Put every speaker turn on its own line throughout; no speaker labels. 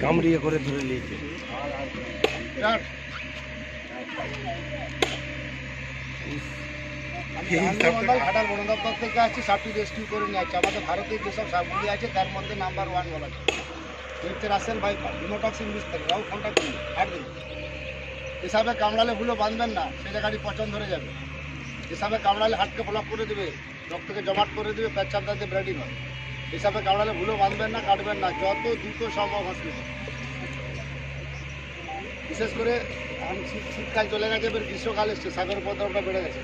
কামড়িয়ে করে ধরে নিয়েছে।
ঘাটাল বন দপ্তর থেকে আসছি, সাপটি রেস্কিউ করে নিয়ে আসছি। আমাদের ভারতের যেসব সাপগুলি আছে তার মধ্যে নাম্বার 1 বলা যায়। হচ্ছে রাসেল ভাইপার, হিমোটক্সিন বিস্তার, রাও কন্ট্যাক্ট করুন 8 দিন। হিসাবে কামড়ালে ভুলো বাঁধবেন না, সেই জায়গাটি পচন ধরে যাবে। হিসাবে কামড়ালে হাটকে ব্লক করে দেবে, রক্তকে জমাট করে দেবে, পেচ্ছাপ দাঁতে ব্লিডিং হয়। হিসাবে কামড়ালে ভুলো বাঁধবেন না, কাটবেন না, যত দ্রুত সম্ভব হসপিটাল। বিশেষ করে শীতকাল চলে গেছে, এবার গ্রীষ্মকাল এসছে, সাগর উপদ্রবটা বেড়ে গেছে।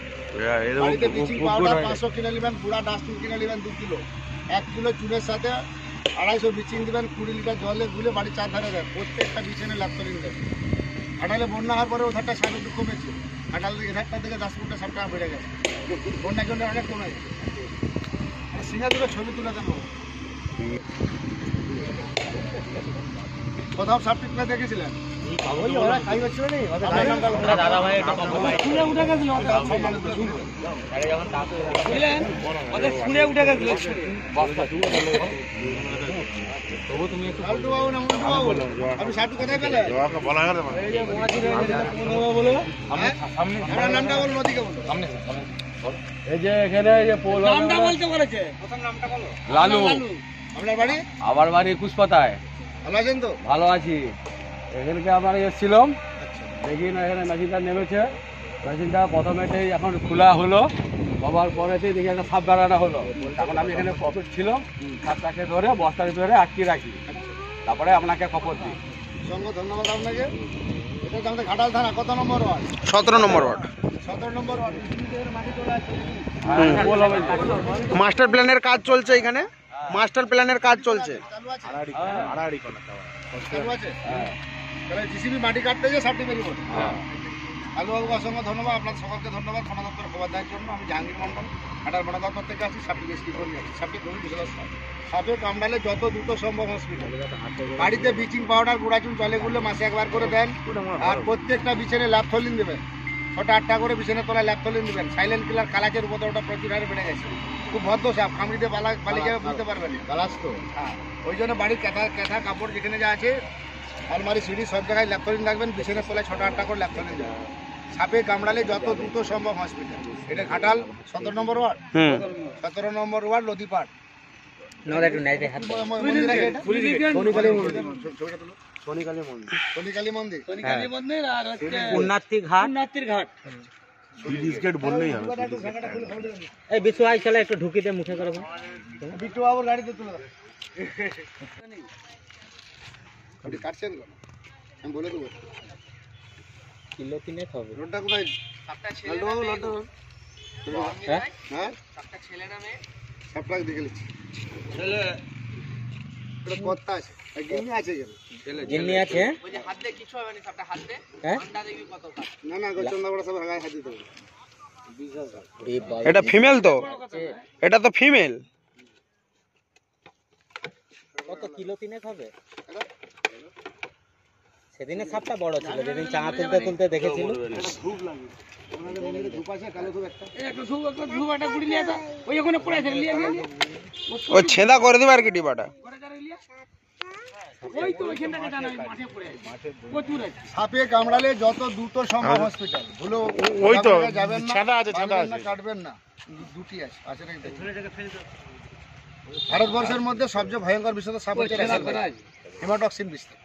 বাড়িতে ব্লিচিং পাউডার 500 কিনে নেবেন, গুঁড়া ডাস্টবিন কিনে নেবেন 2 কিলো। 1 কিলো চুনের সাথে 250 ব্লিচিং দেবেন, 20 লিটার জলে গুলে বাড়ির চারধারে দেন। প্রত্যেকটা বিছানে ল্যাপথলিন দেন। ঘাটালে বন্যা হওয়ার পরে ওধারটা সাপ একটু কমেছে, ঘাটাল এধারটা থেকে 10 ফুটটা সাপটা বেড়ে গেছে। বন্যার জন্য অনেক কমে গেছে। সিঙ্গাপুরে ছবি তুলে দেবো। কোথাও সাপ টিপনা দেখেছিলেন?
আমার বাড়ি কুশপাতায়।
ভালো আছেন তো?
ভালো আছি। এখানকে আমরা এসেছিলাম, দেখি না এখানে মেশিনটা নেমেছে। মেশিনটা প্রথমেতেই এখন খোলা হলো, হওয়ার পরেতেই দেখি একটা সাপ বেড়ানো হলো। তখন আমি এখানে প্রফিট ছিল, সাপটাকে ধরে বস্তার ভিতরে আটকে রাখি, তারপরে আপনাকে খবর দিই।
অসংখ্য ধন্যবাদ আপনাকে। এটা হচ্ছে আমাদের ঘাটাল থানা, কত নম্বর ওয়ার্ড?
17 নম্বর ওয়ার্ড।
17 নম্বর ওয়ার্ড। মাটি চলে আসছে।
মাস্টার প্ল্যানের কাজ চলছে এখানে, মাস্টার প্ল্যানের কাজ চলছে।
চালু আছে? চালু আছে? তাহলে জিসিবি মাটি কাটতে যে সাপটি বেরিয়ে পড়ে। আলুবাবুকে অসংখ্য ধন্যবাদ, আপনার সকলকে ধন্যবাদ বন দপ্তর খবর দেওয়ার জন্য। আমি জাহাঙ্গীর মন্ডল, ঘাটাল বন দপ্তর থেকে আসছি, সাপটি রেস্কিউ করে নিয়ে আসছি। সাপটি খুবই বিষাক্ত সাপ। সাপে কামড়ালে যত দ্রুত সম্ভব হসপিটাল। বাড়িতে ব্লিচিং পাউডার গুঁড়া চুন জলে গুলে মাসে একবার করে দেন। আর প্রত্যেকটা বিছানে ল্যাপথলিন দেবেন, 6টা-8টা করে বিছানে তোলা ল্যাপথলিন দেবেন। সাইলেন্ট কিলার কালাচের উপদ্রবটা প্রচুর হারে বেড়ে গেছে। খুব ভদ্র সাপ, কামড়িতে পালিয়ে যাবে বুঝতে পারবেন। গালাস তো, হ্যাঁ। ওই জন্য বাড়ির কেথা কাপড় যেখানে যা আছে, আলমারি সিঁড়ি সব জায়গায় ল্যাপথলিন রাখবেন। বিছানে তোলায় 6টা-8টা করে ল্যাপথলিন দেবেন। সাপে কামড়ালে যত দ্রুত সম্ভব হসপিটাল। এটা ঘাটাল 17 নম্বর ওয়ার্ড। 17 নম্বর ওয়ার্ড, লদিপাট। শনিকালী মন্দির আর
উন্নতির ঘাট।
বললেই হবে।
এই বিশু আই চলে একটু ঢুকিতে মুখে করে
বিট্টু বাবুর গাড়িতে তুলে দাও। আপনি কাটছেন কেন? আমি বলে দেবো।
কিলো 3 হবে।
রোডটা কোথায়? সাপটা ছেলে নামে। হ্যাঁ? সাপটা ছেলে নামে। সাপটা দেখে লিখছি। ছেলে। এটা কত্তা আছে। আর গিন্নি আছে কেন?
গিন্নি আছে?
ওই যে হাত দিয়ে কিছু হবে না, সাপটা হাত দে।
হ্যাঁ?
ঠান্ডা দেখবি কত কাট।
না গোচন্দা বড় সব গায়ে হাত দিতে হবে।
এটা ফিমেল তো? এটা তো ফিমেল।
কত কিলো 3 হবে? সেদিনে সাপটা বড় ছিল, যেদিন চাঙা তুলতে দেখেছিল।
ধূপ লাগে। ওনাদের মনে ধূপ আছে, কালো ধূপ একটা।
একটা ধূপ একটা গুড়ি লিয়ে দা। ওই ওখানে পড়ে আছে, লিয়ে।
ও ছেদা করে দিবে আর কি ডিবাটা।
ওই তো ওইখানটাকে জানা মাঠে পড়ে আছে। প্রচুর আছে।
সাপে কামড়ালে যত দ্রুত সম্ভব হসপিটাল। ভুলো
ওই তো
যাবেন না,
ছেদা আছে,
কাটবেন না। দুটি আছে নাকি? ভারতবর্ষের মধ্যে সবচেয়ে ভয়ঙ্কর বিষয় সাপ হচ্ছে হিমোটক্সিন বিস্তার।